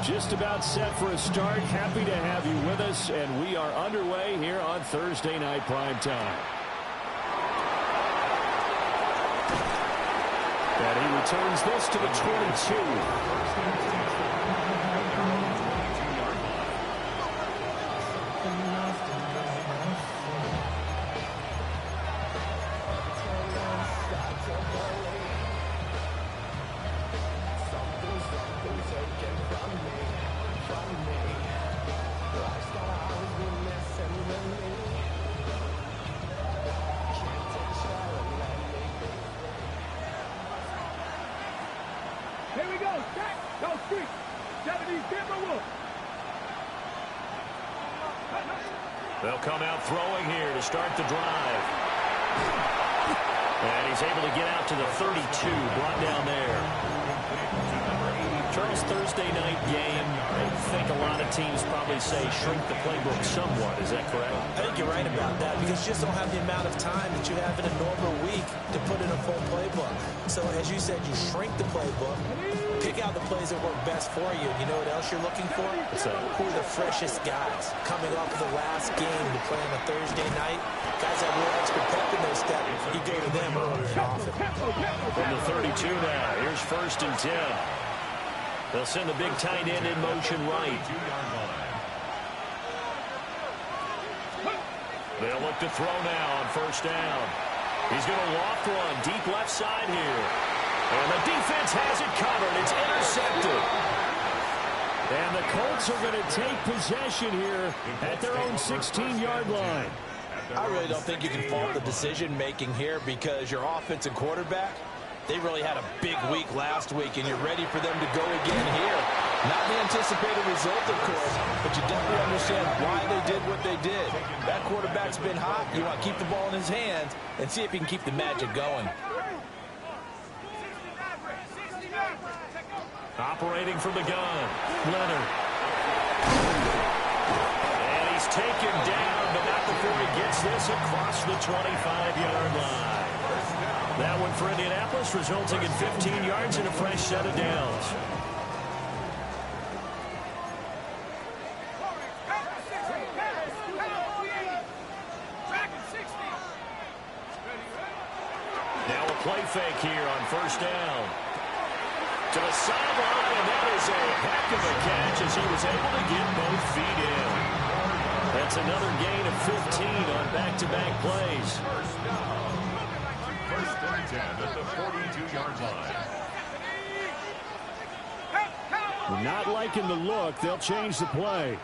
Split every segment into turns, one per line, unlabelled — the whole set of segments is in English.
just about set for a start. Happy to have you with us, and we are underway here on Thursday Night Primetime. And he returns this to the 22.
They'll come out throwing here to start the drive. And he's able to get out to the 32, brought down there. Charles, Thursday night game, I think a lot of teams probably say shrink the playbook somewhat. Is that correct?
I think you're right about that because you just don't have the amount of time that you have in a normal week to put in a full playbook. So as you said, you shrink the playbook, pick out the plays that work best for you. You know what else you're looking for? Who are the freshest guys coming off of the last game to play on a Thursday night? Guys have a little extra pep in their step. You go to them earlier and often.
From the 32 now, here's 1st and 10. They'll send the big tight end in motion right. They'll look to throw now on 1st down. He's going to loft one deep left side here. And the defense has it covered. It's intercepted.
And the Colts are going to take possession here at their own 16-yard line.
I really don't think you can fault the decision-making here because your offensive quarterback, they really had a big week last week, and you're ready for them to go again here. Not the anticipated result, of course, but you definitely understand why they did what they did. That quarterback's been hot. You want to keep the ball in his hands and see if he can keep the magic going.
Operating from the gun, Leonard. And he's taken down, but not before he gets this across the 25-yard line. That one for Indianapolis, resulting in 15 yards and a fresh set of downs. Now a play fake here on 1st down. To the sideline, and that is a heck of a catch as he was able to get both feet in. That's another gain of 15 on back-to-back plays.
1st and 10 at the 42-yard line.
Not liking the look. They'll change the play.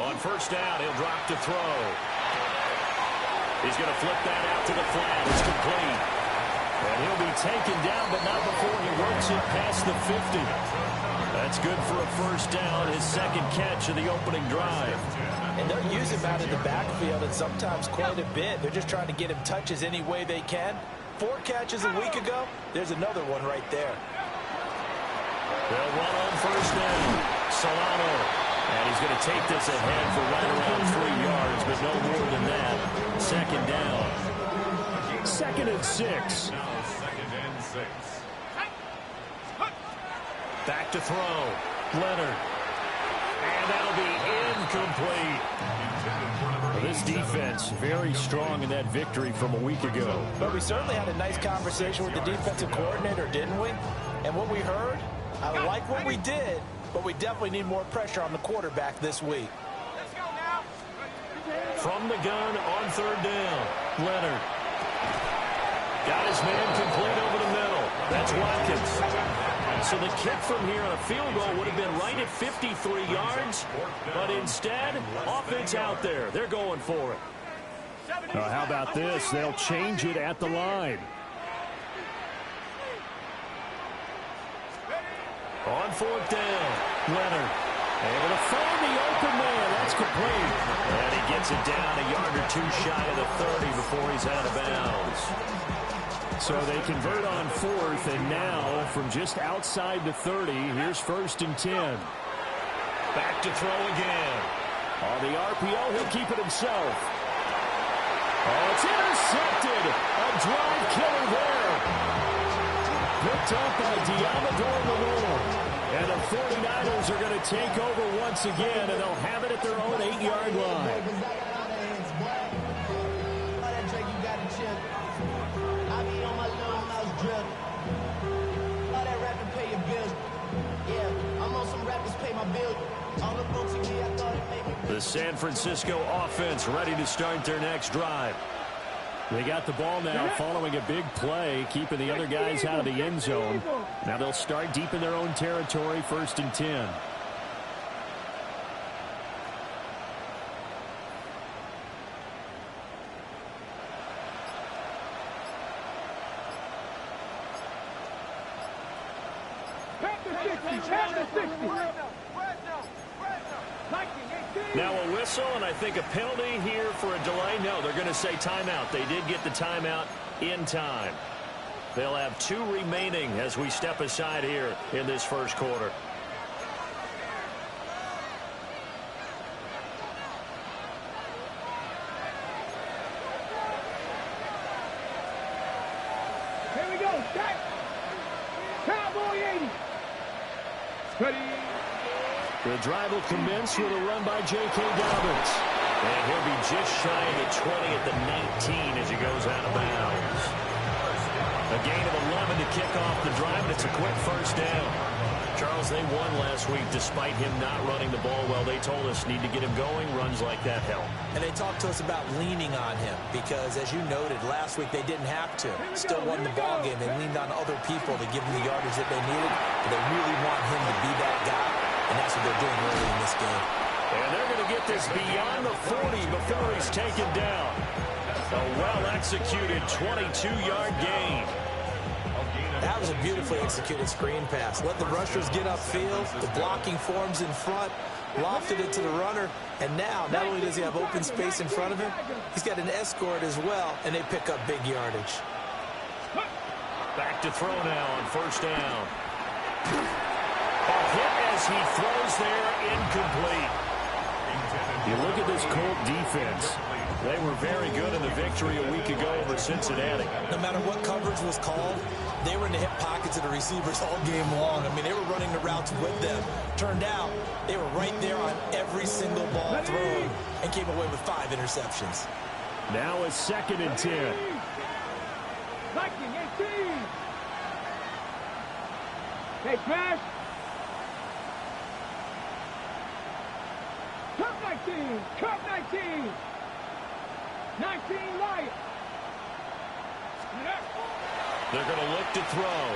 On 1st down, he'll drop to throw. He's going to flip that out to the flat. It's complete. And he'll be taken down, but not before he works it past the 50. That's good for a 1st down, his 2nd catch of the opening drive.
And they'll use him out in the backfield and sometimes quite a bit. They're just trying to get him touches any way they can. 4 catches a week ago. There's another one right there.
They'll run on 1st down. Solano. And he's going to take this ahead for right around 3 yards, but no more than that. 2nd down.
2nd and 6.
Now 2nd and 6.
Back to throw. Leonard. And that'll be incomplete.
Well, this defense very strong in that victory from a week ago.
But we certainly had a nice conversation with the defensive coordinator, didn't we? And what we heard, I like what we did, but we definitely need more pressure on the quarterback this week.
From the gun on 3rd down. Leonard. Got his man complete over the middle. That's Watkins. So the kick from here on a field goal would have been right at 53 yards. But instead, offense out there. They're going for it.
How about this? They'll change it at the line.
On 4th down, Leonard. Able to find the open man. That's complete. And he gets it down a yard or 2 shy of the 30 before he's out of bounds.
So they convert on 4th, and now from just outside the 30, here's 1st and 10.
Back to throw again.
On the RPO, he'll keep it himself. Oh, it's intercepted. A drive killer there. picked up by Diamador. And the 49ers are going to take over once again, and they'll have it at their own 8-yard line. The San Francisco offense ready to start their next drive. They got the ball now following a big play, keeping the other guys out of the end zone. Now they'll start deep in their own territory, 1st and 10.
Now a whistle, and I think a penalty here for a delay. No, they're going to say timeout. They did get the timeout in time. They'll have 2 remaining as we step aside here in this first quarter.
Here we go. Set. Cowboy 80. Ready.
The drive will commence with a run by J.K. Dobbins.
And he'll be just shy of the 20 at the 19 as he goes out of bounds. A gain of 11 to kick off the drive, and it's a quick first down. Charles, they won last week despite him not running the ball well. They told us need to get him going. Runs like that help.
And they talked to us about leaning on him because, as you noted, last week they didn't have to. Still won the ball game. They leaned on other people to give them the yardage that they needed, but they really want him to be that guy, and that's what they're doing early in this game.
And they're going to get this beyond the 40 before he's taken down. A well-executed 22-yard gain.
That was a beautifully executed screen pass. Let the rushers get upfield. The blocking forms in front. Lofted it to the runner. And now, not only does he have open space in front of him, he's got an escort as well, and they pick up big yardage.
Back to throw now on first down. A hit as he throws there, incomplete.
You look at this Colt defense. They were very good in the victory a week ago over Cincinnati.
No matter what coverage was called, they were in the hip pockets of the receivers all game long. I mean, they were running the routes with them. Turned out, they were right there on every single ball thrown and came away with 5 interceptions.
Now a 2nd and 10.
Viking 18. Hey, smash. Cup 19. Cup 19. 19 light.
They're going to look to throw.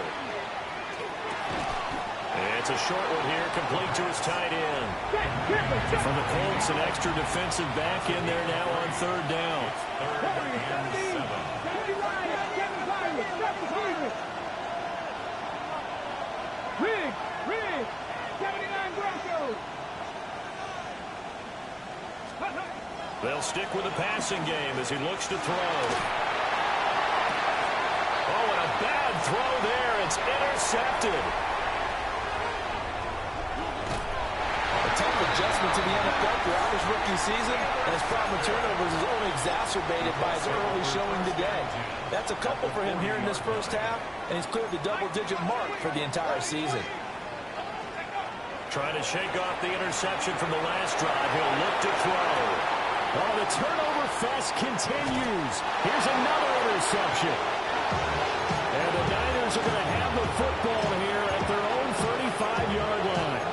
It's a short one here, complete to his tight end. For the Colts, an extra defensive back in there now on 3rd down.
Rig, 79 Broncos.
They'll stick with the passing game as he looks to throw. Oh, and a bad throw there. It's intercepted.
A tough adjustment to the NFL throughout his rookie season, and his problem with turnovers is only exacerbated by his early showing today. That's a couple for him here in this first half, and he's cleared the double-digit mark for the entire season.
Trying to shake off the interception from the last drive. He'll look to throw.
Oh, the turnover fest continues. Here's another interception. And the Niners are going to have the football here at their own 35-yard line.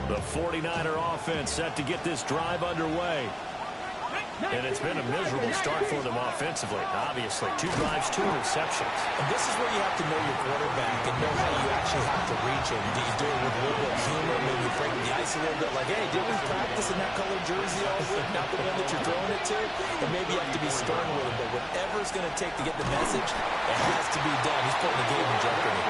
The 49er offense set to get this drive underway. And it's been a miserable start for them offensively. Obviously, 2 drives, 2 interceptions.
And this is where you have to know your quarterback and know how you actually have to reach him. Do you do it with a little bit of humor, maybe break the ice a little bit, like, hey, didn't we practice in that colored jersey all week, not the one that you're throwing it to? And maybe you have to be stern with him, but whatever it's going to take to get the message, it has to be done. He's putting the game in jeopardy.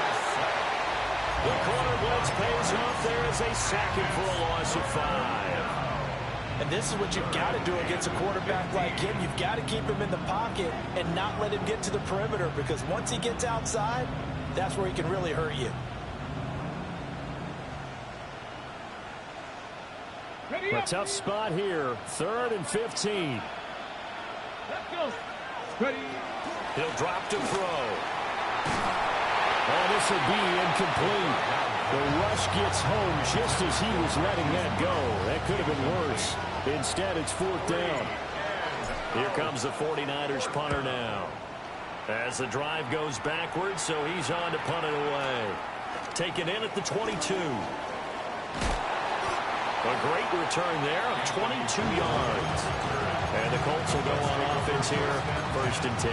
The corner blitz pays off. There is a sack for a loss of 5.
And this is what you've got to do against a quarterback like him. You've got to keep him in the pocket and not let him get to the perimeter, because once he gets outside, that's where he can really hurt you.
tough spot here. 3rd and 15.
Let's go. Ready.
He'll drop to throw.
Oh, this will be incomplete. The rush gets home just as he was letting that go. That could have been worse. Instead, it's 4th down.
Here comes the 49ers punter now. As the drive goes backwards, so he's on to punt it away. Taken in at the 22. A great return there of 22 yards. And the Colts will go on offense here, 1st and 10.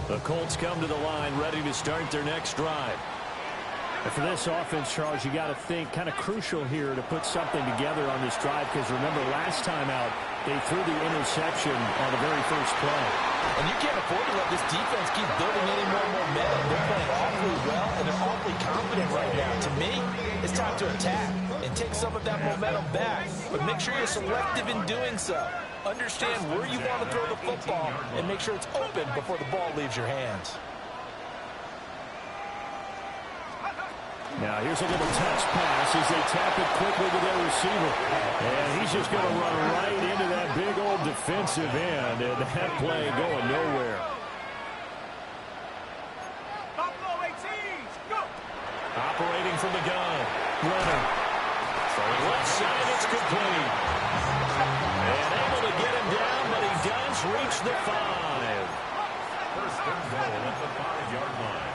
The Colts come to the line ready to start their next drive.
And for this offense, Charles, you got to think kind of crucial here to put something together on this drive, because remember last time out they threw the interception on the very first play.
And you can't afford to let this defense keep building any more momentum. They're playing awfully well, and they're awfully confident right now. To me, it's time to attack and take some of that momentum back. But make sure you're selective in doing so. Understand where you want to throw the football and make sure it's open before the ball leaves your hands.
Now here's a little touch pass as they tap it quickly to their receiver. And he's just going to run right into that big old defensive end. And that play going nowhere.
Buffalo 18s, go.
Operating from the gun. Leonard. Throwing left side, it's complete. And able to get him down, but he does reach the 5.
1st and goal at the 5-yard line.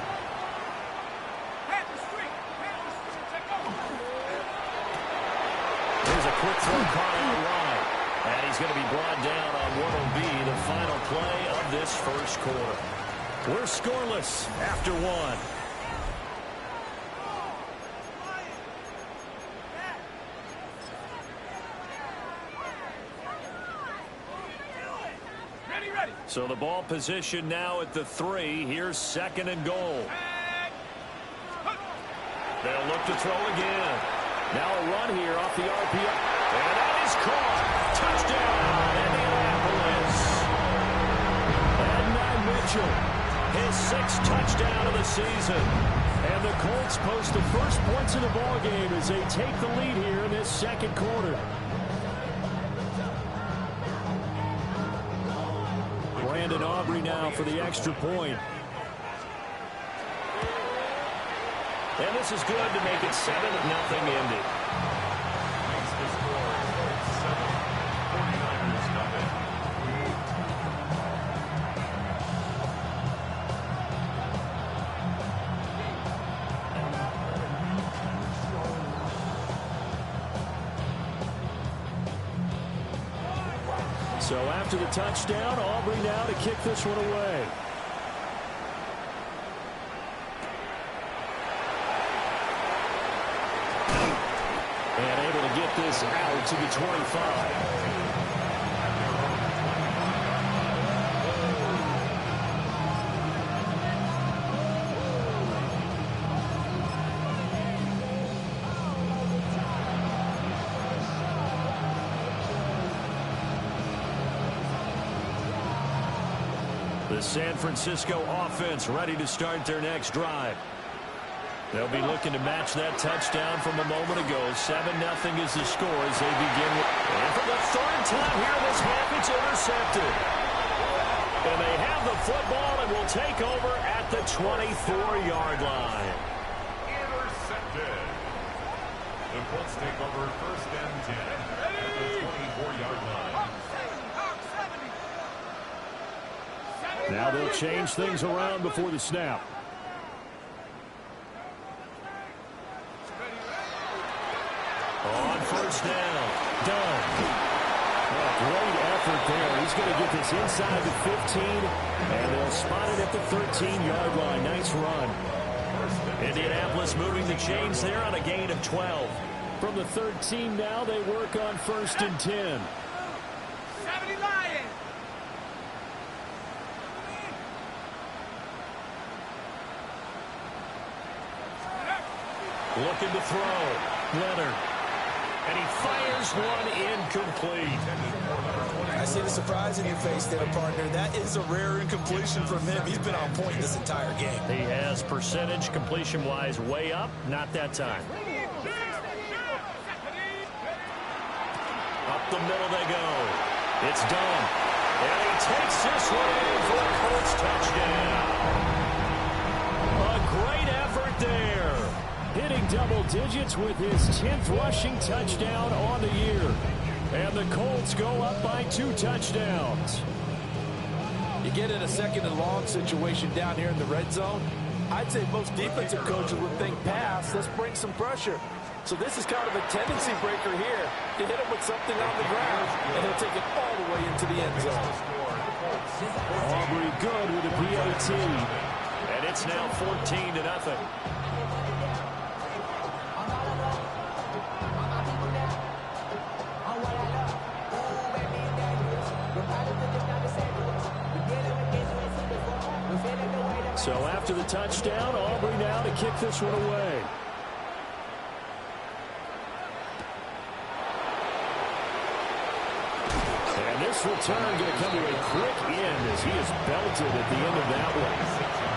Here's a quick throw caught out wide. And he's going to be brought down on what will be the final play of this 1st quarter.
We're scoreless after 1.
So the ball position now at the 3. Here's 2nd and goal. They'll look to throw again.
Now a run here off the RPO.
And that is caught. Touchdown, Indianapolis.
And Mitchell, his 6th touchdown of the season. And the Colts post the first points in the ballgame as they take the lead here in this 2nd quarter. Brandon Aubrey now for the extra point.
And this is good to make it 7-0 ended.
Makes the score 7. 49ers nothing.
So after the touchdown, Aubrey now to kick this one away. And able to get this out to the 25.
The San Francisco offense ready to start their next drive. They'll be looking to match that touchdown from a moment ago. 7-0 is the score as they begin. And for the 3rd time here in this half, it's intercepted. And they have the football and will take over at the 24-yard line.
Intercepted. The Colts take over 1st and 10 at the 24-yard line.
Now they'll change things around before the snap.
On 1st down.
Done. Oh, great effort there. He's going to get this inside the 15, and they'll spot it at the 13-yard line. Nice run.
Indianapolis moving the chains there on a gain of 12.
From the 13 now, they work on 1st and 10.
70 Lions.
Looking to throw. Leonard. And he fires one incomplete.
I see the surprise in your face there, partner. That is a rare incompletion from him. He's been on point this entire game.
He has percentage completion-wise way up. Not that time. Up the middle they go. It's done. And he takes this one in for a Colts touchdown. A great effort there.
Hitting double digits with his 10th rushing touchdown on the year. And the Colts go up by 2 touchdowns.
You get in a second and long situation down here in the red zone, I'd say most defensive coaches would think pass, let's bring some pressure. So this is kind of a tendency breaker here. You hit him with something on the ground, and he'll take it all the way into the end zone.
Aubrey good with a PAT.
And it's now 14-0.
So after the touchdown, Aubrey now to kick this one away. And this return going to come to a quick end as he is belted at the end of that one.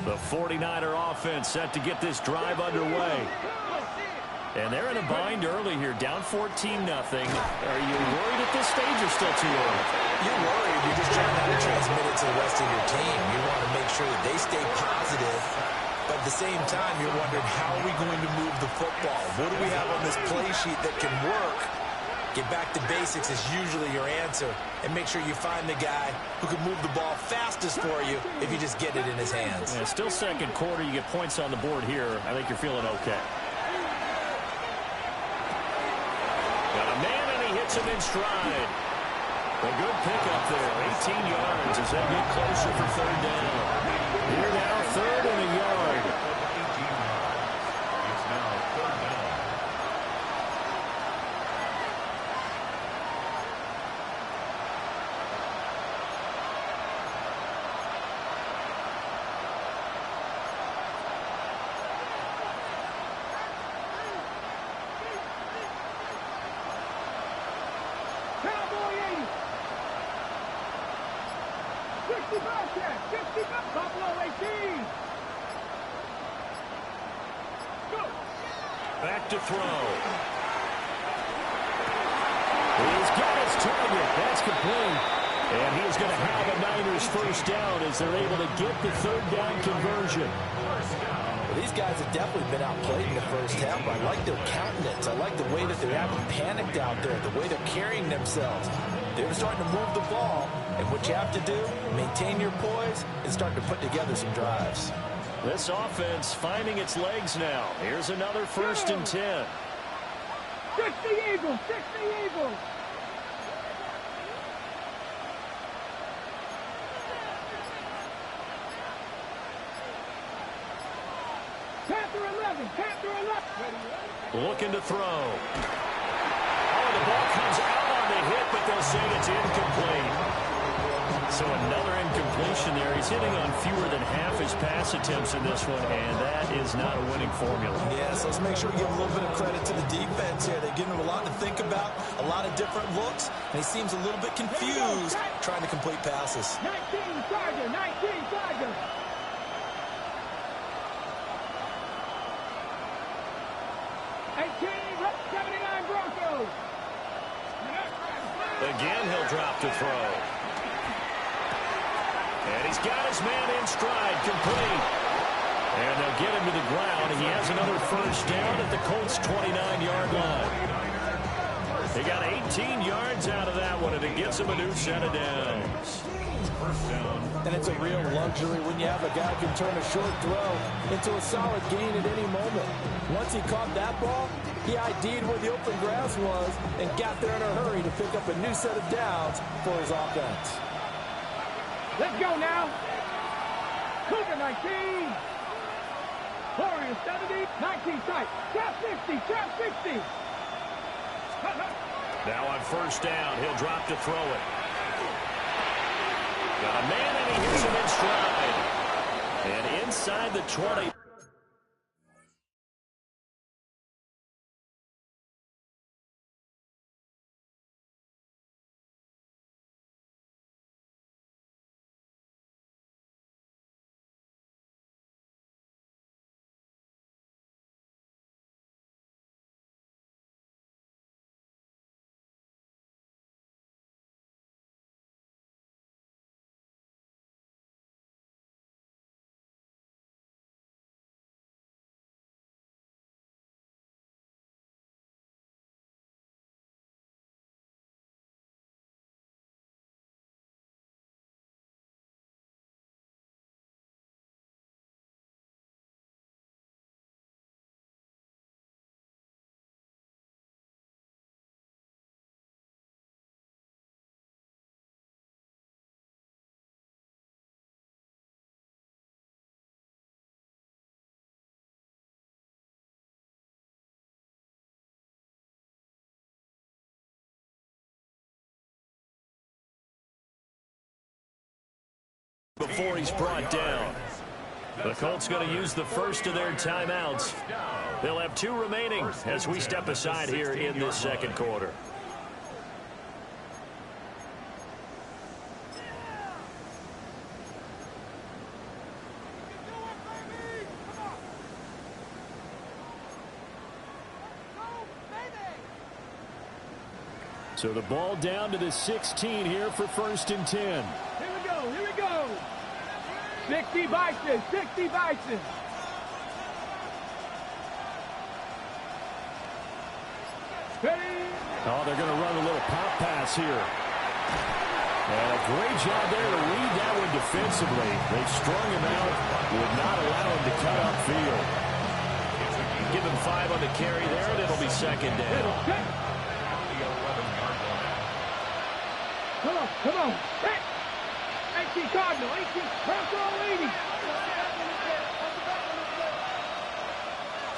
The 49er offense set to get this drive underway. And they're in a bind early here, down 14-0. Are you worried at this stage or still too early?
You're worried. You're just trying not to transmit it to the rest of your team. You want to make sure that they stay positive. But at the same time, you're wondering, how are we going to move the football? What do we have on this play sheet that can work? Get back to basics is usually your answer. And make sure you find the guy who can move the ball fastest for you if you just get it in his hands.
Yeah, still second quarter. You get points on the board here. I think you're feeling okay. Got a man, and he hits him in stride. A good pickup there. 18 yards as they get closer for third down.
Here now, 3rd and a yard.
It's now 3rd down.
Cowboy 80. 60 Bobcat. 60 Buffalo 18. Go.
Back to throw.
He's got his target. That's complete. And he's going to have a Niners first down as they're able to get the 3rd down conversion.
Well, these guys have definitely been outplayed in the
first half, but I like their countenance. I like the way that they're having panicked out there, the way they're carrying themselves. They're starting to move the ball, and what you have to do, maintain your poise and start to put together some drives.
This offense finding its legs now. Here's another 1st and 10.
60 Eagles, 60 Eagles. Panther 11, Panther 11.
Looking to throw. Oh, the ball comes out on the hit, but they'll say it's incomplete. So another incompletion there. He's hitting on fewer than half his pass attempts in this one, and that is not a winning formula.
Yes, let's make sure we give a little bit of credit to the defense here. They're giving him a lot to think about, a lot of different looks, and he seems a little bit confused trying to complete passes.
19 Charger, 19 Charger.
Again, he'll drop to throw. And he's got his man in stride, complete. And they'll get him to the ground. He has another 1st down at the Colts' 29-yard line. They got 18 yards out of that one, and it gets him a new set of downs.
And it's a real luxury when you have a guy who can turn a short throw into a solid gain at any moment. Once he caught that ball, he ID'd where the open grass was and got there in a hurry to pick up a new set of downs for his offense.
Let's go now. Cougar 19. Warriors 70. 19 tight. Trap 60. Trap 60.
Now on 1st down, he'll drop to throw it. Got a man, and he hits him in stride. And inside the 20. Before he's brought down. The Colts going to use the first of their timeouts. They'll have 2 remaining as we step aside here in this 2nd quarter. So the ball down to the 16 here for 1st and 10.
Here we go. Here we go. 60 Bison. 60 Bison. Ready?
Oh, they're going to run a little pop pass here. And a great job there to read that one defensively. They strung him out, would not allow him to cut upfield. Give him 5 on the carry there, and it'll be 2nd down.
Come on, come on. 18 Cardinal, 18, cross all 80.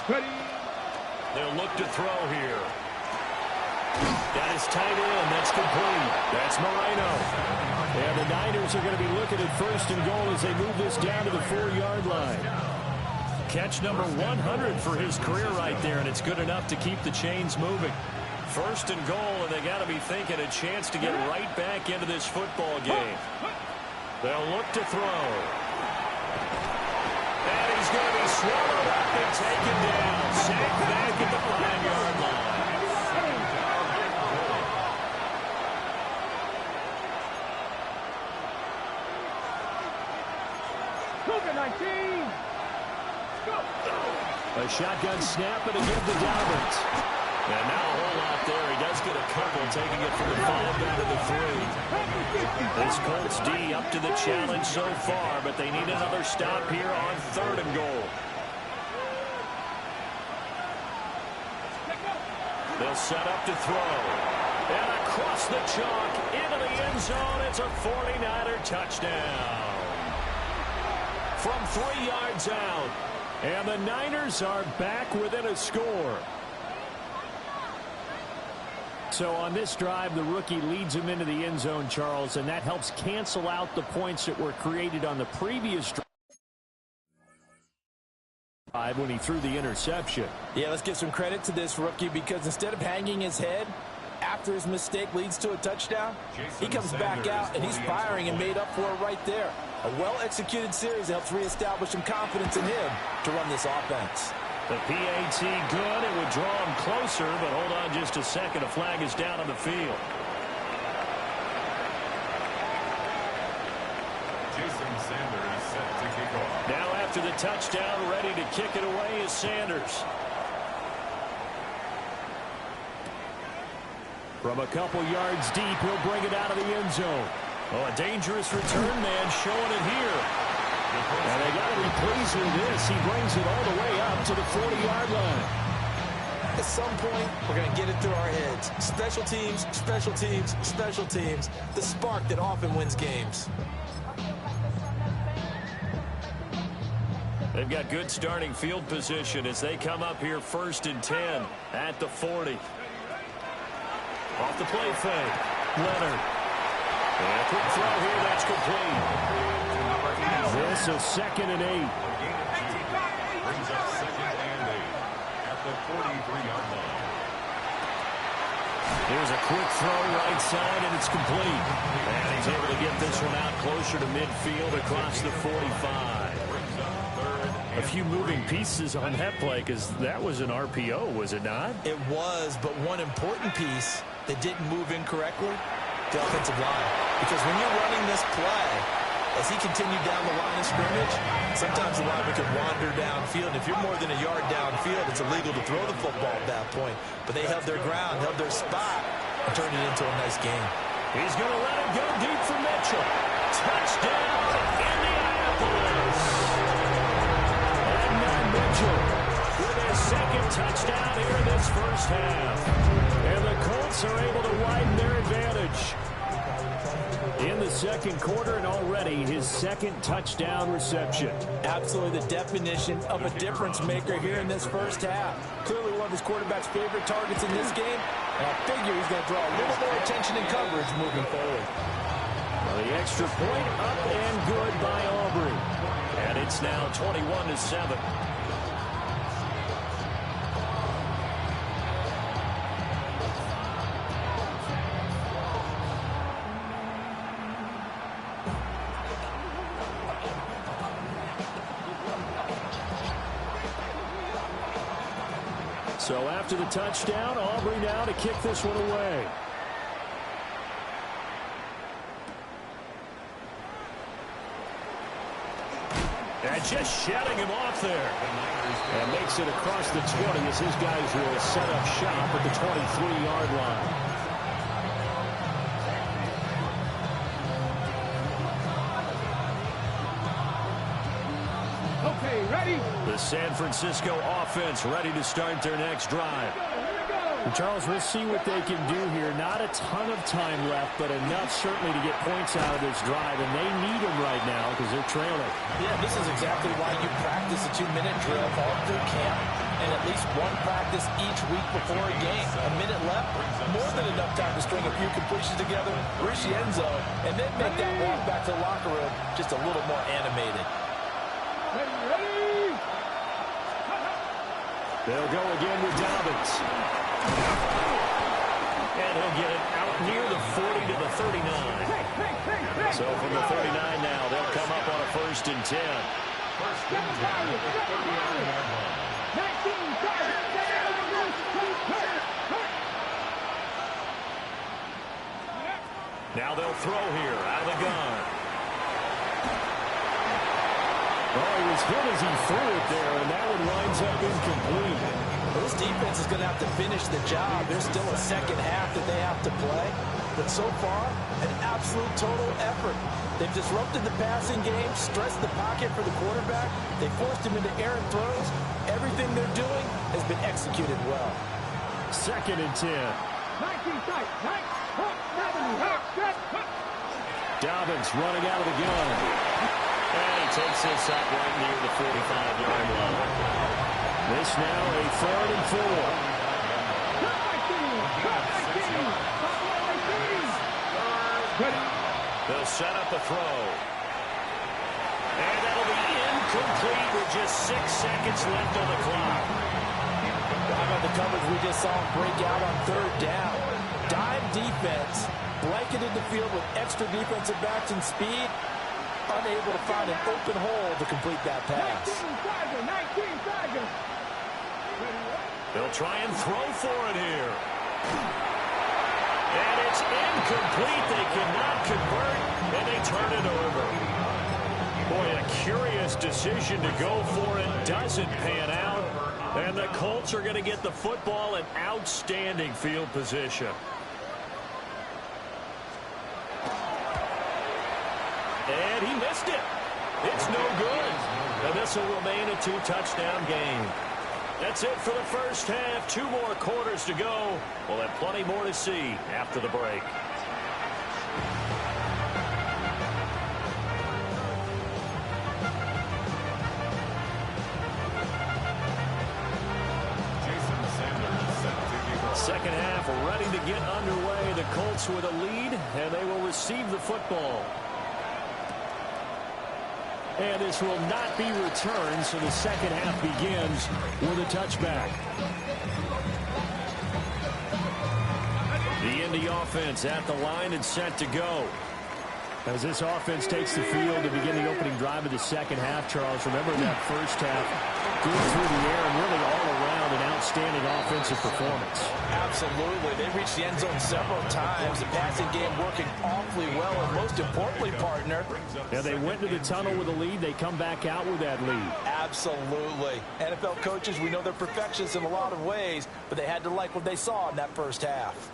Ready?
They'll look to throw here. That is tight end. That's complete. That's Moreno. And the Niners are going to be looking at 1st and goal as they move this down to the 4-yard line. Catch number 100 for his career right there, and it's good enough to keep the chains moving. 1st and goal, and they got to be thinking a chance to get right back into this football game. They'll look to throw. And he's going to be swallowed up and taken down. Sacked back at the 5-yard line. Cougar 19. Go. A shotgun snap and again to Dobbins.
And now a whole lot there. He does get a couple, taking it from the 5 down to the 3.
This Colts D up to the challenge so far, but they need another stop here on 3rd and goal. They'll set up to throw. And across the chalk into the end zone. It's a 49er touchdown. From 3 yards out. And the Niners are back within a score. So on this drive, the rookie leads him into the end zone, Charles, and that helps cancel out the points that were created on the previous drive when he threw the interception.
Yeah, let's give some credit to this rookie because instead of hanging his head after his mistake leads to a touchdown, he comes back out and he's firing and made up for it right there. A well-executed series helps reestablish some confidence in him to run this offense.
The PAT good. It would draw him closer, but hold on just a second. A flag is down on the field.
Jason Sanders set to kick off.
Now after the touchdown, ready to kick it away is Sanders. From a couple yards deep, he'll bring it out of the end zone. Oh, a dangerous return man showing it here. And they got to be pleased with this. He brings it all the way up to the 40-yard line.
At some point, we're going to get it through our heads. Special teams, special teams, special teams. The spark that often wins games.
They've got good starting field position as they come up here 1st and 10 at the 40. Off the play fake. Leonard. And a quick throw here. That's complete. This is 2nd and 8.
Brings up 2nd and 8 at the 43-yard line.
Here's a quick throw right side, and it's complete. And he's able to get this one out closer to midfield across the 45. A few moving pieces on that play because that was an RPO, was it not?
It was, but one important piece that didn't move incorrectly, the offensive line. Because when you're running this play, as he continued down the line of scrimmage, sometimes the lineman could wander downfield. If you're more than a yard downfield, it's illegal to throw the football at that point. But they held their ground, held their spot, and turned it into a nice game.
He's going to let it go deep for Mitchell. Touchdown, Indianapolis. And now Mitchell with his 2nd touchdown here in this first half. And the Colts are able to widen their advantage in the 2nd quarter, and already his 2nd touchdown reception.
Absolutely the definition of a difference maker here in this first half. Clearly one of his quarterback's favorite targets in this game, and I figure he's going to draw a little more attention and coverage moving forward.
Well, the extra point up and good by Aubrey. And it's now 21-7. So after the touchdown, Aubrey now to kick this one away. And just shutting him off there. And makes it across the 20 as his guys will set up shop at the 23-yard line.
Okay, ready?
The San Francisco offense ready to start their next drive. And Charles, we'll see what they can do here. Not a ton of time left, but enough certainly to get points out of this drive, and they need them right now because they're trailing.
Yeah, this is exactly why you practice a 2-minute drill all through camp, and at least one practice each week before a game. A minute left, more than enough time to string a few completions together, reach the end zone, and then make that walk back to the locker room just a little more animated.
Ready?
They'll go again with Dobbins. And he'll get it out near the 40 to the 39. So from the 39 now, they'll come up on a 1st and 10.
First and 10 at the 39-yard line.
Now they'll throw here out of the gun. Oh, he was hit as he threw it there, and that one winds up incomplete.
This defense is going to have to finish the job. There's still a second half that they have to play. But so far, an absolute total effort. They've disrupted the passing game, stressed the pocket for the quarterback. They forced him into errant throws. Everything they're doing has been executed well.
2nd and 10.
19 sight. 9,
Dobbins running out of the gun.
And he takes this up right near the 45-yard line.
This now a 3rd and 4.
They'll set up a throw. And that'll be incomplete with just 6 seconds left on the clock.
How about the coverage we just saw him break out on 3rd down? Dime defense, blanketed the field with extra defensive backs and speed, unable to find an open hole to complete that pass.
19
They'll try and throw for it here. And it's incomplete. They cannot convert, and they turn it over. Boy, a curious decision to go for it. Doesn't pan out. And the Colts are going to get the football in outstanding field position. And he missed it. It's no good. And this will remain a 2-touchdown game. That's it for the first half. 2 more quarters to go. We'll have plenty more to see after the break. Second half ready to get underway. The Colts with a lead, and they will receive the football. And this will not be returned, so the second half begins with a touchback. The Indy offense at the line and set to go. As this offense takes the field to begin the opening drive of the second half, Charles, remember that first half, good through the air and really all around an outstanding offensive performance.
Absolutely. They reached the end zone several times. The passing game working awfully well, and most importantly, partner.
Yeah, they went to the tunnel with a lead. They come back out with that lead.
Absolutely. NFL coaches, we know they're perfectionists in a lot of ways, but they had to like what they saw in that first half.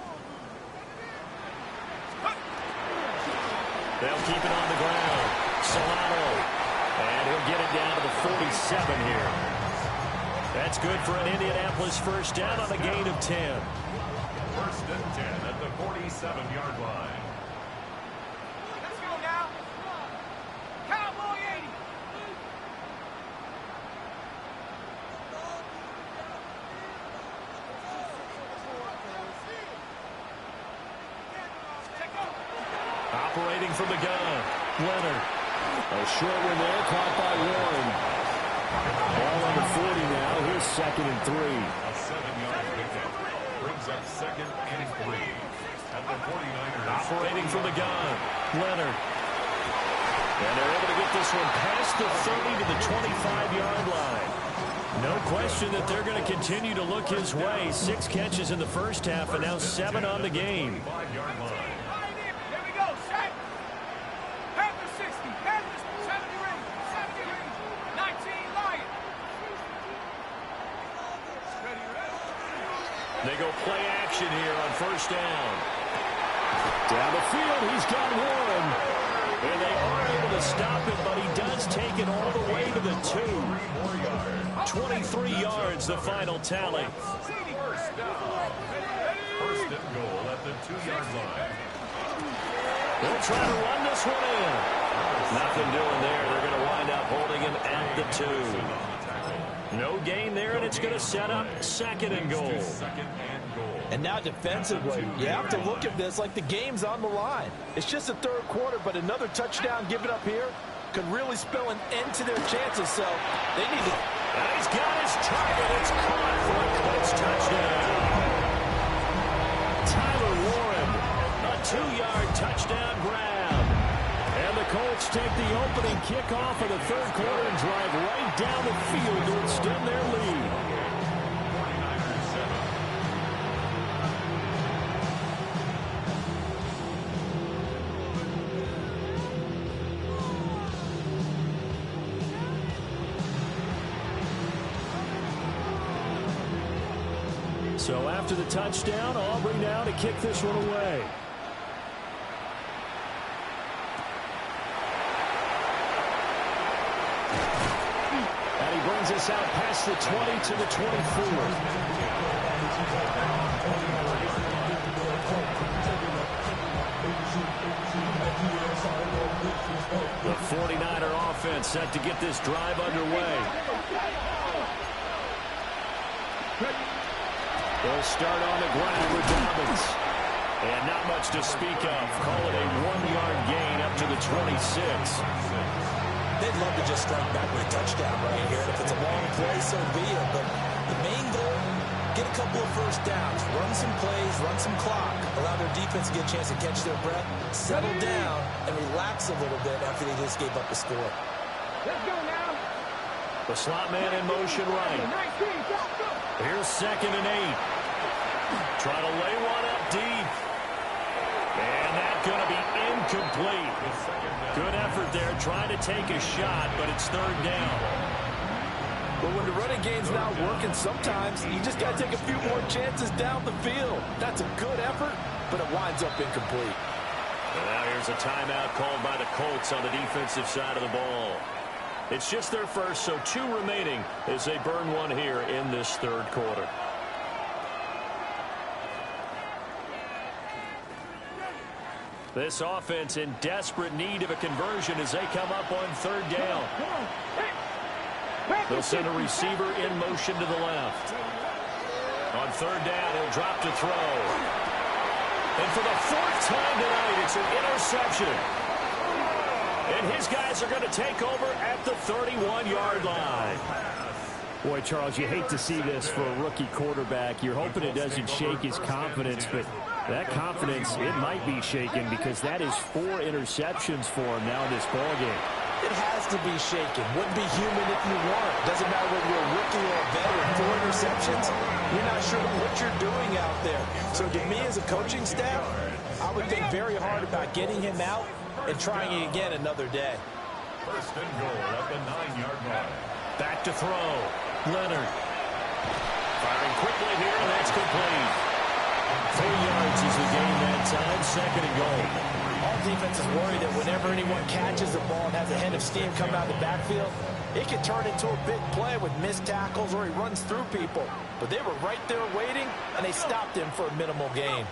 They'll keep it on the ground. Solano. And he'll get it down to the 47 here. That's good for an Indianapolis first down on a gain of 10.
1st and 10 at the 47-yard line.
Let's go now. Cowboy 80.
Operating from the gun. Leonard.
A short one there, caught by Warren. Ball on the 40 now. Here's 2nd and 3.
A 7-yard pickup brings up 2nd and 3 at the 49ers.
Operating from the gun. Leonard. And they're able to get this one past the 30 to the 25-yard line. No question that they're going to continue to look his way. 6 catches in the first half and now 7 on the game.
5-yard line.
Here we go. Set. Panthers 60. Panthers 70 rings. 70 rings. 19 Lions.
They go play action here on first down.
Down the field, he's got Warren.
And they are able to stop it, but he does take it all the way to the 2. 23 yards, the final tally.
First down. 1st and goal at the 2-yard line.
They'll try to run this one in. Nothing doing there. They're going to wind up holding him at the 2. No gain there, and it's going to set up 2nd and goal.
2nd and goal.
And now defensively, you have to look at this like the game's on the line. It's just the 3rd quarter, but another touchdown given up here could really spell an end to their chances. So they need to...
And he's got his target. It's caught for a Colts touchdown. Tyler Warren, a 2-yard touchdown grab. And the Colts take the opening kickoff of the 3rd quarter and drive right down the field to extend their lead.
49ers 7.
So after the touchdown, Aubrey now to kick this one away. And he brings us out past the 20 to the 24. The 49er offense set to get this drive underway. They'll start on the ground with Dobbins. And not much to speak of. Call it a 1-yard gain up to the 26.
They'd love to just strike back with a touchdown right here. If it's a long play, so be it. But the main goal, get a couple of first downs, run some plays, run some clock, allow their defense to get a chance to catch their breath, settle down, and relax a little bit after they just gave up the score.
Let's go now.
The slot man in motion right. Here's 2nd and 8. Try to lay one up deep. And that's going to be incomplete. Good effort there trying to take a shot, but it's 3rd down.
But when the running game's not working, sometimes you just got to take a few more chances down the field. That's a good effort, but it winds up incomplete.
And now here's a timeout called by the Colts on the defensive side of the ball. It's just their first, so 2 remaining as they burn one here in this 3rd quarter. This offense in desperate need of a conversion as they come up on 3rd down. They'll send a receiver in motion to the left. On 3rd down, he'll drop to throw. And for the 4th time tonight, it's an interception. And his guys are going to take over at the 31-yard line. Boy, Charles, you hate to see this for a rookie quarterback. You're hoping it doesn't shake his confidence, but that confidence, it might be shaken because that is 4 interceptions for him now in this ballgame.
It has to be shaken. Wouldn't be human if you weren't. Doesn't matter whether you're a rookie or a veteran. 4 interceptions, you're not sure what you're doing out there. So to me as a coaching staff, I would think very hard about getting him out and trying it again another day.
1st and goal at the 9-yard line.
Back to throw. Leonard. Firing quickly here, and that's complete. 3 yards is the gain that time. 2nd and goal.
All defense is worried that whenever anyone catches the ball and has a head of steam come out of the backfield, it can turn into a big play with missed tackles or he runs through people. But they were right there waiting, and they stopped him for a minimal gain.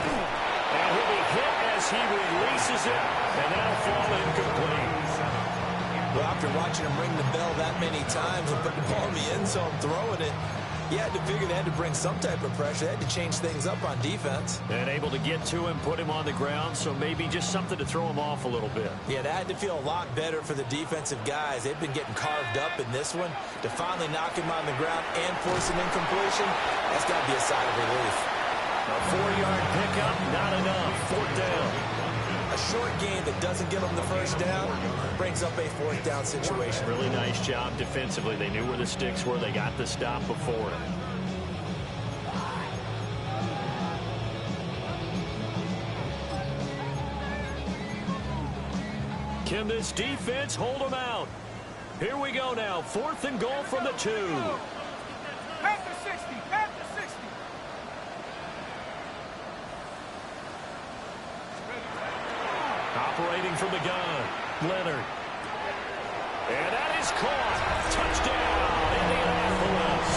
And he'll be hit as he releases it, and that'll fall incomplete.
Well, after watching him ring the bell that many times and put the ball in the end zone throwing it, you had to figure they had to bring some type of pressure. They had to change things up on defense.
And able to get to him, put him on the ground, so maybe just something to throw him off a little bit.
Yeah, that had to feel a lot better for the defensive guys. They've been getting carved up in this one. To finally knock him on the ground and force an incompletion, that's got to be a sigh of relief.
A 4-yard pickup, not enough. 4th down.
A short gain that doesn't get them the 1st down brings up a 4th down situation.
Really nice job defensively. They knew where the sticks were. They got the stop before it. Can this defense hold them out? Here we go now. 4th and goal from the 2.
At the 60. At the 60.
Operating from the gun, Leonard. And that is caught. Touchdown, Indianapolis.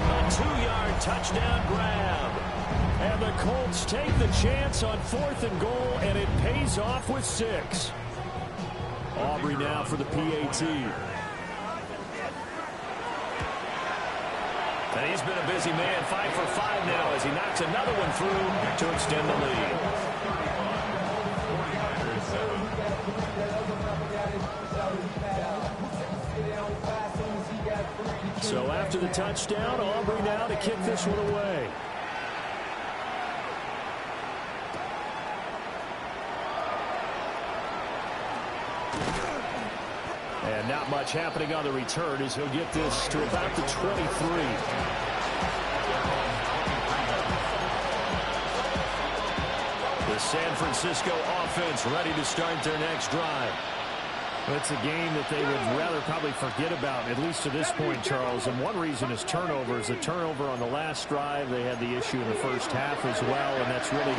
A 2-yard touchdown grab. And the Colts take the chance on 4th and goal, and it pays off with 6. Aubrey now for the PAT. And he's been a busy man, 5 for 5 now as he knocks another one through to extend the lead. So after the touchdown, Aubrey now to kick this one away. And not much happening on the return as he'll get this to about the 23. The San Francisco offense ready to start their next drive. It's a game that they would rather probably forget about, at least to this point, Charles. And one reason is turnovers. The turnover on the last drive, they had the issue in the first half as well, and that's really,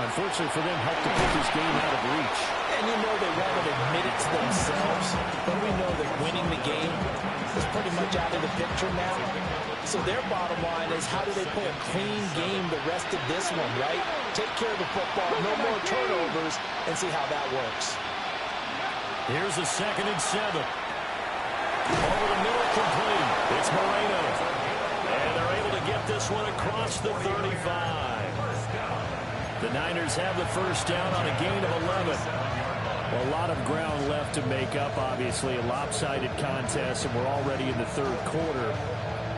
unfortunately for them, helped to put this game out of reach.
And you know they won't admit it to themselves, but we know that winning the game is pretty much out of the picture now. So their bottom line is, how do they play a clean game the rest of this one, right? Take care of the football, no more turnovers, and see how that works.
Here's a 2nd and 7. Over the middle, complete. It's Moreno. And they're able to get this one across the 35. The Niners have the first down on a gain of 11.
A lot of ground left to make up, obviously. A lopsided contest, and we're already in the third quarter.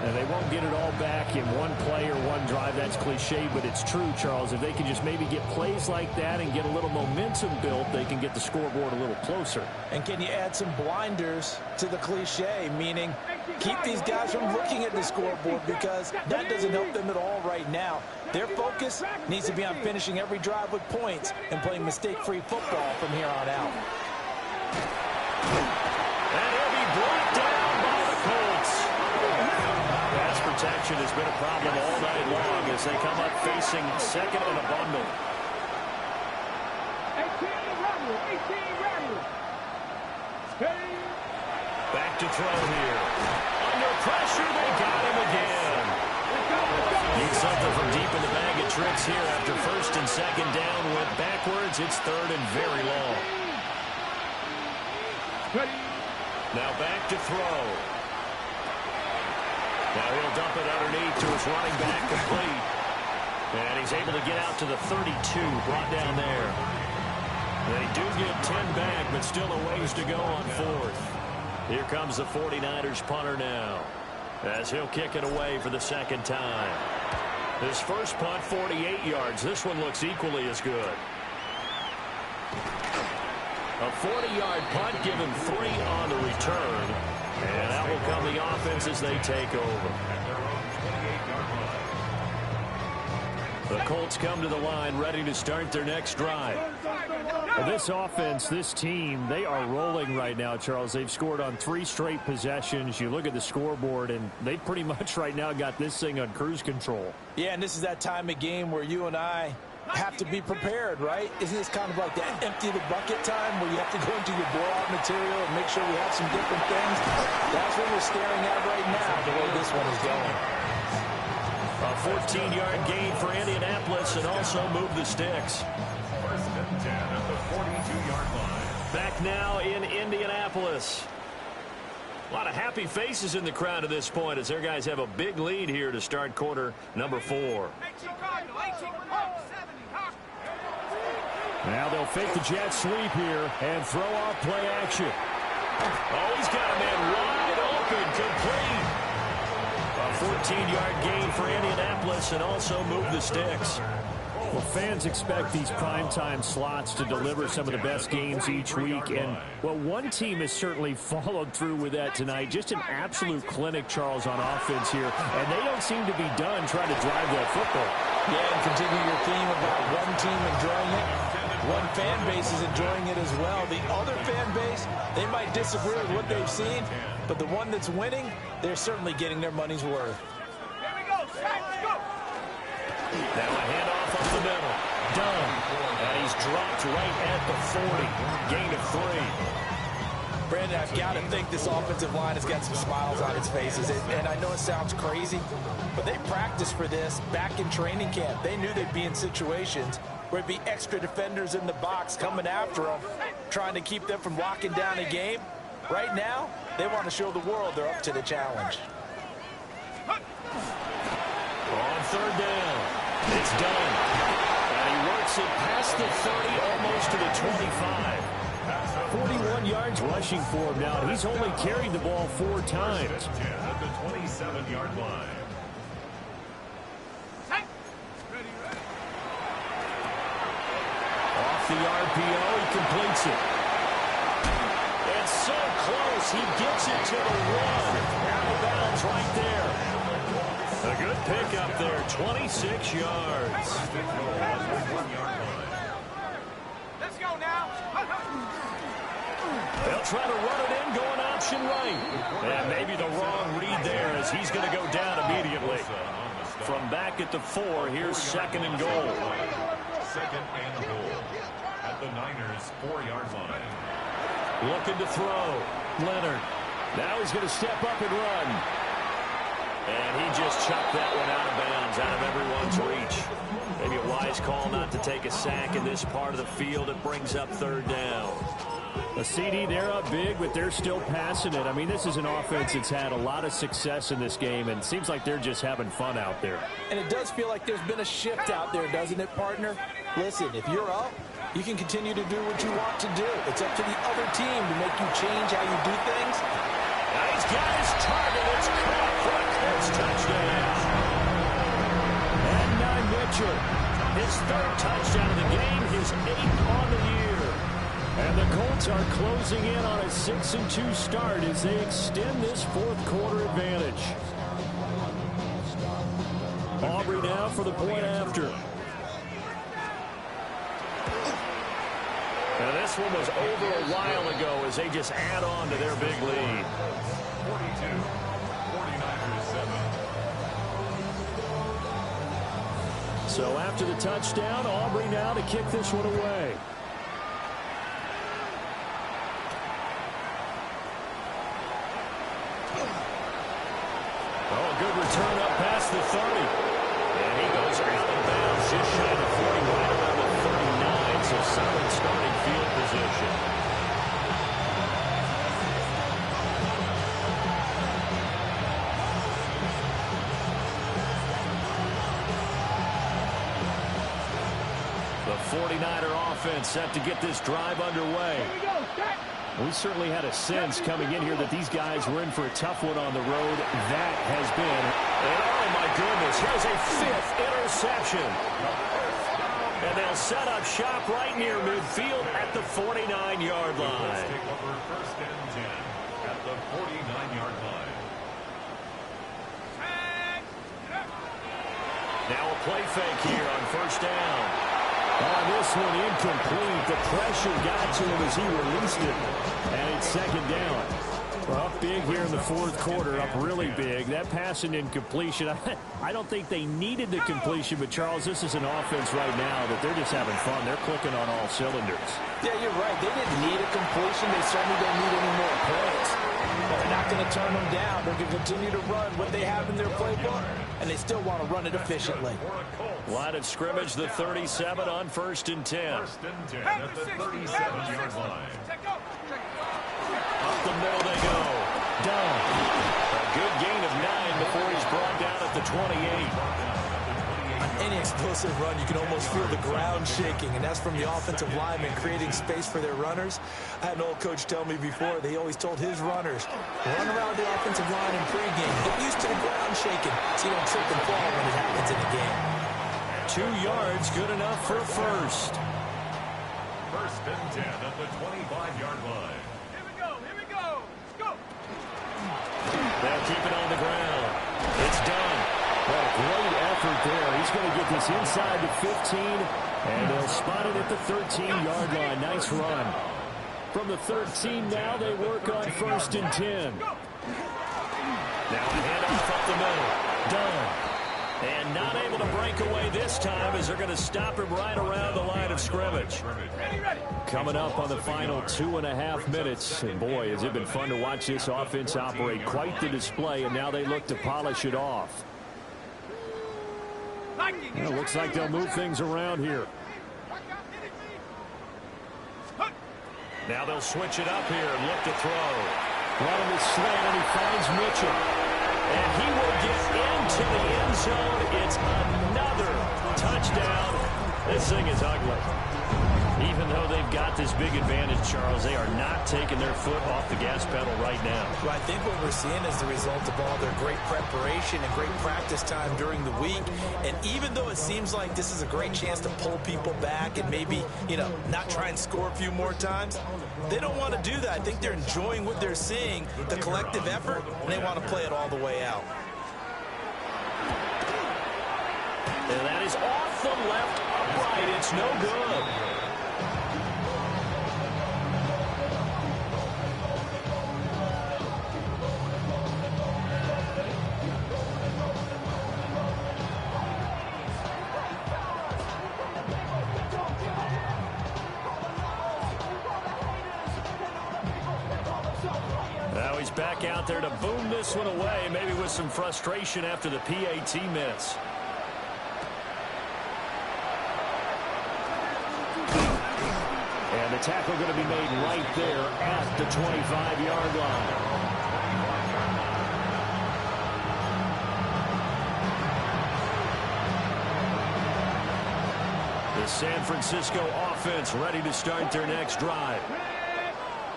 And they won't get it all back in one play or one drive. That's cliche, but it's true, Charles. If they can just maybe get plays like that and get a little momentum built, they can get the scoreboard a little closer.
And can you add some blinders to the cliche, meaning keep these guys from looking at the scoreboard, because that doesn't help them at all right now. Their focus needs to be on finishing every drive with points and playing mistake-free football from here on out.
And he'll be brought down by the Colts. Pass protection has been a problem all night long as they come up facing 2nd and a bundle.
18
Back to throw here. Under pressure, they got him again. Need something from deep in the bag of tricks here after 1st and 2nd down. Went backwards. It's 3rd and very long. Now back to throw. Now he'll dump it underneath to his running back, complete. And he's able to get out to the 32, brought down there. They do get 10 back, but still a ways to go on 4th. Here comes the 49ers punter now, as he'll kick it away for the 2nd time. His first punt, 48 yards. This one looks equally as good. A 40-yard punt, given 3 on the return. And that will come the offense as they take over. The Colts come to the line, ready to start their next drive.
Well, this offense, this team, they are rolling right now, Charles. They've scored on 3 straight possessions. You look at the scoreboard, and they pretty much right now got this thing on cruise control.
Yeah, and this is that time of game where you and I have to be prepared, right? Isn't this kind of like that empty the bucket time where you have to go into your blowout material and make sure we have some different things? That's what we're staring at right now, the way this one is going.
A 14-yard gain for Indianapolis, and also move the sticks.
1st and 10 at the 42-yard line.
Back now in Indianapolis. A lot of happy faces in the crowd at this point as their guys have a big lead here to start quarter number 4.
Now they'll fake the jet sweep here and throw off play action.
Oh, he's got a man wide open, complete. A 14-yard gain for Indianapolis, and also move the sticks.
Well, fans expect these primetime slots to deliver some of the best games each week. And, well, one team has certainly followed through with that tonight. Just an absolute clinic, Charles, on offense here. And they don't seem to be done trying to drive that football.
Yeah, and continue your theme about one team enjoying it. One fan base is enjoying it as well. The other fan base, they might disagree with what they've seen, but the one that's winning, they're certainly getting their money's worth.
Here we go, Shaq, let's go.
Now a handoff up the middle. Done. And he's dropped right at the 40. Gain of 3.
Brandon, I've got to think this offensive line has got some smiles on its faces. And I know it sounds crazy, but they practiced for this back in training camp. They knew they'd be in situations where there'd be extra defenders in the box coming after them, trying to keep them from locking down a game. Right now, they want to show the world they're up to the challenge.
On 3rd down. It's done. And he works it past the 30, almost to the 25.
41 yards rushing for him now. He's only carried the ball 4 times.
At the 27-yard line.
Off the RPO, he completes it. It's so close, he gets it to the 1. Out of bounds right there. A good pickup there, 26 yards.
Let's go now.
They'll try to run it in, going option right. And maybe the wrong read there as he's going to go down immediately. From back at the 4, here's second and goal.
Second and goal at the Niners' 4-yard line.
Looking to throw. Leonard. Now he's going to step up and run. And he just chucked that one out of bounds, out of everyone's reach. Maybe a wise call not to take a sack in this part of the field. It brings up third down.
A CD, they're up big, but they're still passing it. I mean, this is an offense that's had a lot of success in this game, and it seems like they're just having fun out there.
And it does feel like there's been a shift out there, doesn't it, partner? Listen, if you're up, you can continue to do what you want to do. It's up to the other team to make you change how you do things.
Now he's got his target. It's caught for a Colts touchdown.
And Mitchell,
his third touchdown of the game, his 8th on the year.
And the Colts are closing in on a 6-2 start as they extend this fourth quarter advantage. Aubrey now for the point after.
Now this one was over a while ago as they just add on to their big lead.
42, 49ers 7.
So after the touchdown, Aubrey now to kick this one away.
Oh, good return up past the 30. And he goes out of bounds just shy of the 40, right around the 39. So solid starting field position. The 49er offense set to get this drive underway. We certainly had a sense coming in here that these guys were in for a tough one on the road. That has been, and oh my goodness, here's a 5th interception. And they'll set up shop right near midfield at the 49-yard line.
Take over first and 10 at the 49-yard line.
Now a play fake here on first down.
This one incomplete. The pressure got to him as he released it. And it's second down. Well, up big here in the fourth quarter, up really big. That pass and incompletion, I don't think they needed the completion, but Charles, this is an offense right now that they're just having fun. They're clicking on all cylinders.
Yeah, you're right. They didn't need a completion. They certainly don't need any more points. But they're not going to turn them down. They're going to continue to run what they have in their playbook, and they still want to run it efficiently.
Line of scrimmage, the 37 on first and 10.
First and 10 at the 37-yard line.
Up the middle they go. Down. A good gain of 9 before he's brought down at the 28.
Any explosive run, you can almost feel the ground shaking, and that's from the offensive linemen creating space for their runners. I had an old coach tell me before, they always told his runners, run around the offensive line in pregame. Get used to the ground shaking so you don't trip and fall when it happens in the game.
2 yards, good enough for a first.
First and 10 at the 25-yard line.
Here we go. Let's go.
They'll keep it on the ground. It's done.
Well, great effort there. He's going to get this inside the 15, and they'll spot it at the 13-yard line. Nice run. From the 13 now, they work on first and 10.
Now a handoff up the middle. Done. And not able to break away this time as they're going to stop him right around the line of scrimmage.
Coming up on the final 2.5 minutes. And boy, has it been fun to watch this offense operate. Quite the display, and now they look to polish it off. Well, looks like they'll move things around here.
Now they'll switch it up here and look to throw.
Running the slant, and he finds Mitchell.
And he will get into the end zone. It's another touchdown. This thing is ugly. Even though they've got this big advantage, Charles, they are not taking their foot off the gas pedal right now.
Well, I think what we're seeing is the result of all their great preparation and great practice time during the week. And even though it seems like this is a great chance to pull people back and maybe, not try and score a few more times, they don't want to do that. I think they're enjoying what they're seeing, the collective effort, and they want to play it all the way out.
And that is off the left upright. It's no good.
back out there to boom this one away, maybe with some frustration after the PAT miss. And the tackle going to be made right there at the 25-yard line. The San Francisco offense ready to start their next drive.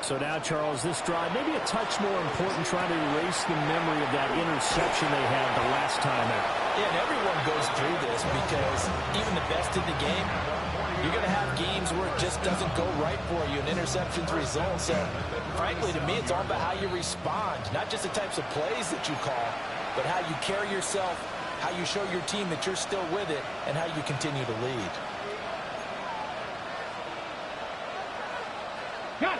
So now, Charles, this drive maybe a touch more important, trying to erase the memory of that interception they had the last time out.
Yeah, and everyone goes through this because even the best in the game, you're going to have games where it just doesn't go right for you and interceptions result. So, frankly, to me, it's all about how you respond, not just the types of plays that you call, but how you carry yourself, how you show your team that you're still with it, and how you continue to lead.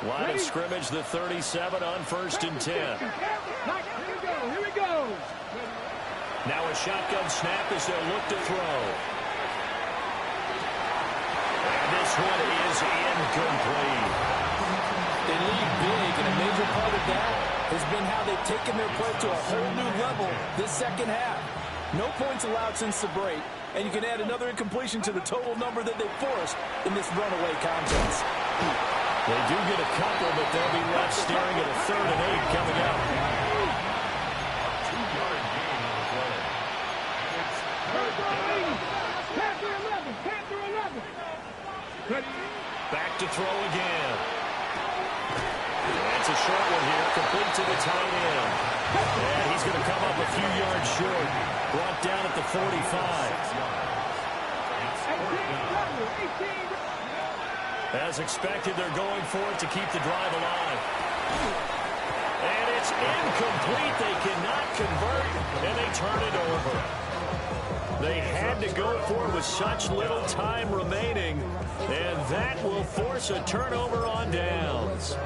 Line of scrimmage, the 37 on 1st and 10.
Here we go.
Now a shotgun snap as they'll look to throw. And this one is incomplete.
They lead big, and a major part of that has been how they've taken their play to a whole new level this second half. No points allowed since the break, and you can add another incompletion to the total number that they forced in this runaway contest.
They do get a couple, but they'll be left staring at a 3rd and 8 coming up.
2-yard gain on the play. It's 3rd down.
Panther 11.
Back to throw again. That's a short one here, complete to the tight end. And he's going to come up a few yards short. Brought down at the 45. As expected, they're going for it to keep the drive alive. And it's incomplete. They cannot convert, and they turn it over. They had to go for it with such little time remaining, and that will force a turnover on downs.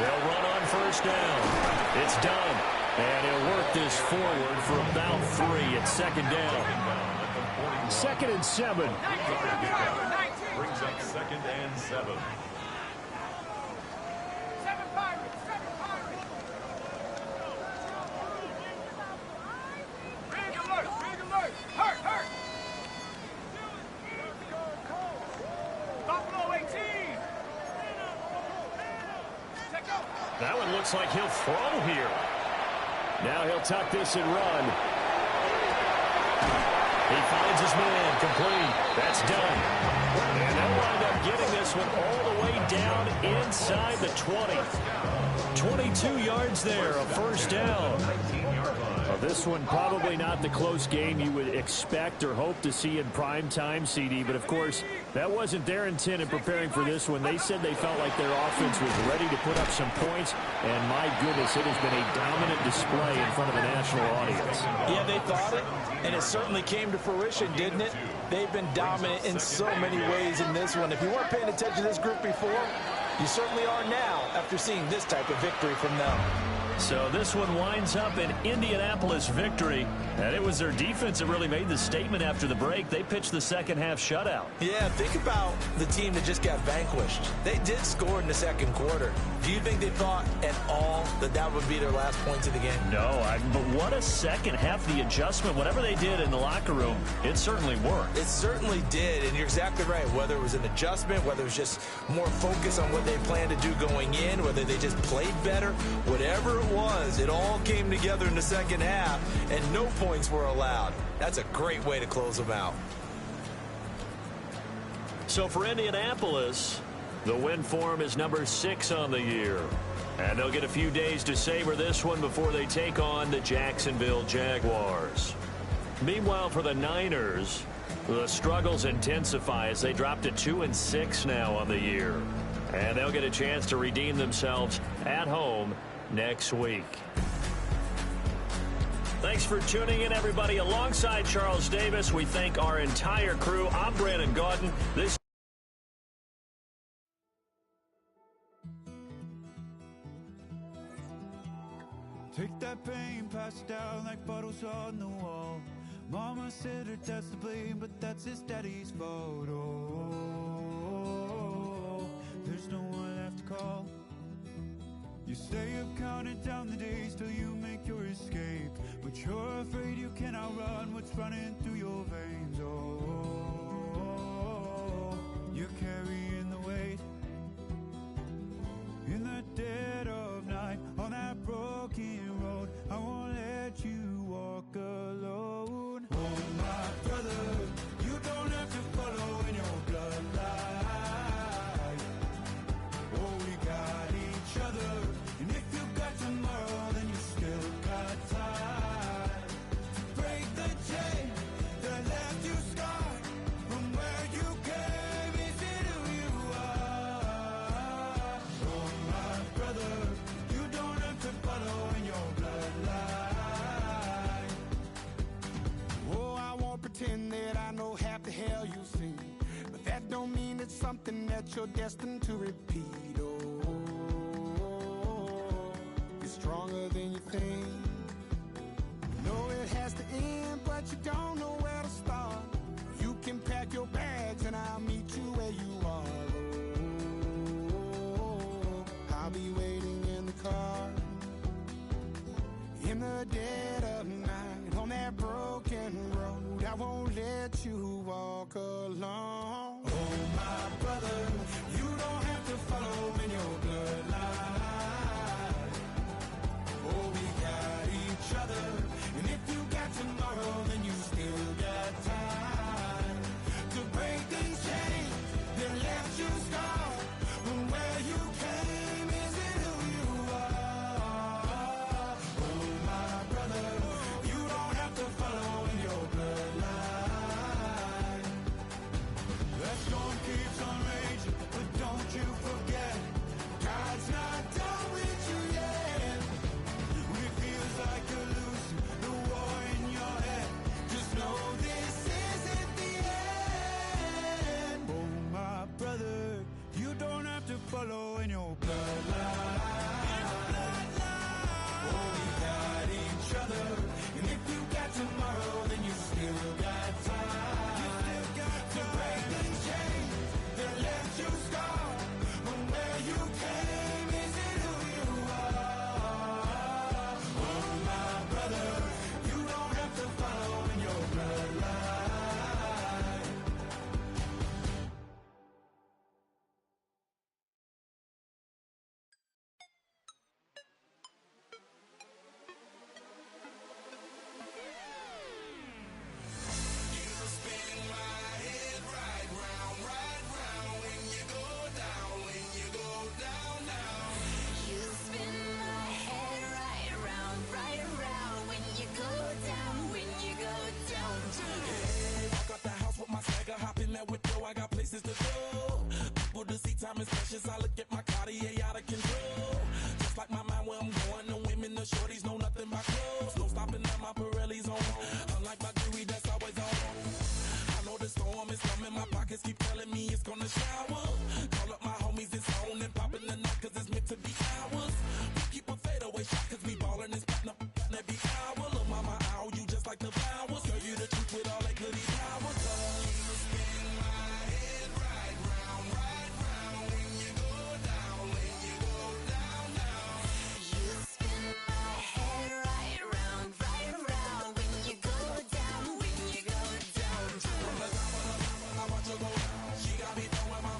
They'll run on 1st down. It's done. And he'll work this forward for about 3 at 2nd down. 2nd and 7.
Brings up 2nd and 7.
Hurt. Buffalo 18.
That one looks like he'll throw here. Now he'll tuck this and run. He finds his man, complete. That's done. And they'll wind up getting this one all the way down inside the 20. 22 yards there, a 1st down. Well, this one probably not the close game you would expect or hope to see in prime time, CD. But, of course, that wasn't their intent in preparing for this one. They said they felt like their offense was ready to put up some points. And, my goodness, it has been a dominant display in front of a national audience.
Yeah, they thought it, and it certainly came to fruition, didn't it? They've been dominant in so many ways in this one. If you weren't paying attention to this group before, you certainly are now after seeing this type of victory from them.
So this one winds up an Indianapolis victory, and it was their defense that really made the statement after the break. They pitched the second half shutout.
Yeah, think about the team that just got vanquished. They did score in the 2nd quarter. Do you think they thought at all that that would be their last points of the game?
No, but what a second half, the adjustment, whatever they did in the locker room, it certainly worked.
It certainly did, and you're exactly right. Whether it was an adjustment, whether it was just more focus on what they planned to do going in, whether they just played better, whatever it was, it all came together in the second half, and no points were allowed. That's a great way to close them out.
So for Indianapolis, the win form is number 6 on the year. And they'll get a few days to savor this one before they take on the Jacksonville Jaguars. Meanwhile, for the Niners, the struggles intensify as they drop to 2-6 now on the year. And they'll get a chance to redeem themselves at home next week. Thanks for tuning in, everybody. Alongside Charles Davis, we thank our entire crew. I'm Brandon Gaudin. This
Take that pain, pass it down like bottles on the wall. Mama said her dad's to blame, but that's his daddy's fault. Oh, there's no one left to call. You stay up counting down the days till you make your escape, but you're afraid you can't outrun what's running through your veins. Oh, you're carrying the weight in the dead of night on that broken road. I won't let you walk alone. Oh, my brother, you don't have to follow in your bloodline. Oh, we got each other, and if you got tomorrow, then you still got time to break the chain that left you scarred from where you came into who you are. Oh, my brother, you don't have to follow in your bloodline.
Oh, I won't pretend that I know half the hell you've seen, but that don't mean it's something that you're destined to repeat. Oh, you're stronger than you think. You know it has to end, but you don't know where to start. You can pack your bags and I'll meet you where you are. Oh, I'll be waiting in the car in the dead of night on that broken road. I won't let you walk alone.
Oh, my brother, you don't have to follow in your bloodline. Oh, we got each other, and if you got tomorrow, then you still got time to break these chains that left you scarred from where you came. Is it who you are? Oh, my brother, you don't have to follow in your bloodline. That storm keeps on raging, but don't you forget, God's not done with you yet. When it feels like you're losing the war in your head, just know this isn't the end. Oh, my brother, you don't have to follow in your bloodline. Oh, we got each other, and if you got tomorrow, then you still got time to break the chains that left you scarred from where you came. Is it who you are? Oh, my brother, you don't have to follow in your bloodline.
You spin my head right around when you go down, when you go down.
Hey, walk out the house with my swagger, hop in that window, I got places to go. People to see, time is precious, I look at my Cartier out of control. Just like my mind where I'm going, the women, the shorties know nothing but clothes. No stopping at my Pirelli's on, unlike my jewelry that's always on. I know the storm is coming, my pockets keep telling me it's gonna shower. Call up my homies, it's on and popping the night, cause it's meant to be ours. We keep a fadeaway shot, cause we ballin' and spittin' up every hour. Look, mama, ow, you just like the flowers. Girl, you the truth with all that goodies powers. You spin my head right round when you go down, when you go down, down.
You spin my head right around when you go down, when you go down.
From the top of the mountain, I watch her go down. She got me throwing my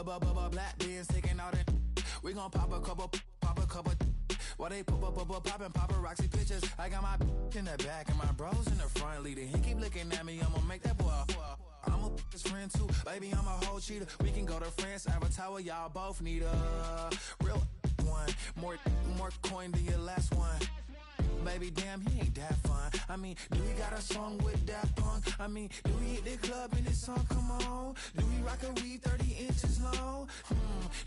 Black beans taking all that. We gon' pop a couple. While they poppin' paparazzi pictures. I got my in the back and my bros in the front leading. He keep looking at me, I'ma make that boy. I'm a his friend too, baby, I'm a whole cheater. We can go to France, Avatar, y'all both need a real one. More coin than your last one. Baby, damn, he ain't that fun. I mean, do he got a song with that punk? I mean, do he hit the club in this song? Come on. Do he rock a weave 30 inches long?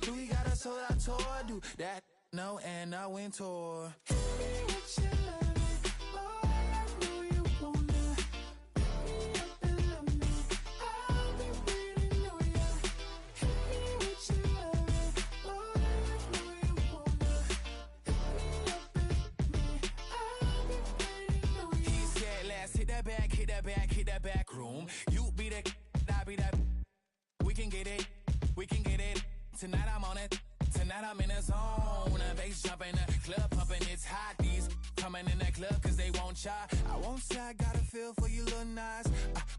Do he got a sold out tour? Do that? No, and I went tour. Hit that back room. You be the, I be that. We can get it. Tonight I'm on it. Tonight I'm in a zone. A bass jumping, a club pumping. It's hot. These coming in the club cause they won't try. I won't say I got a feel for you little nice,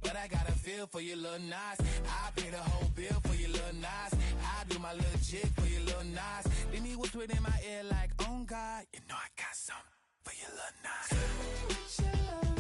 but I got a feel for you little nice. I pay the whole bill for you little nice. I do my little jig for you little nice. Then he whispered in my ear like, oh God, you know I got something for you little nice.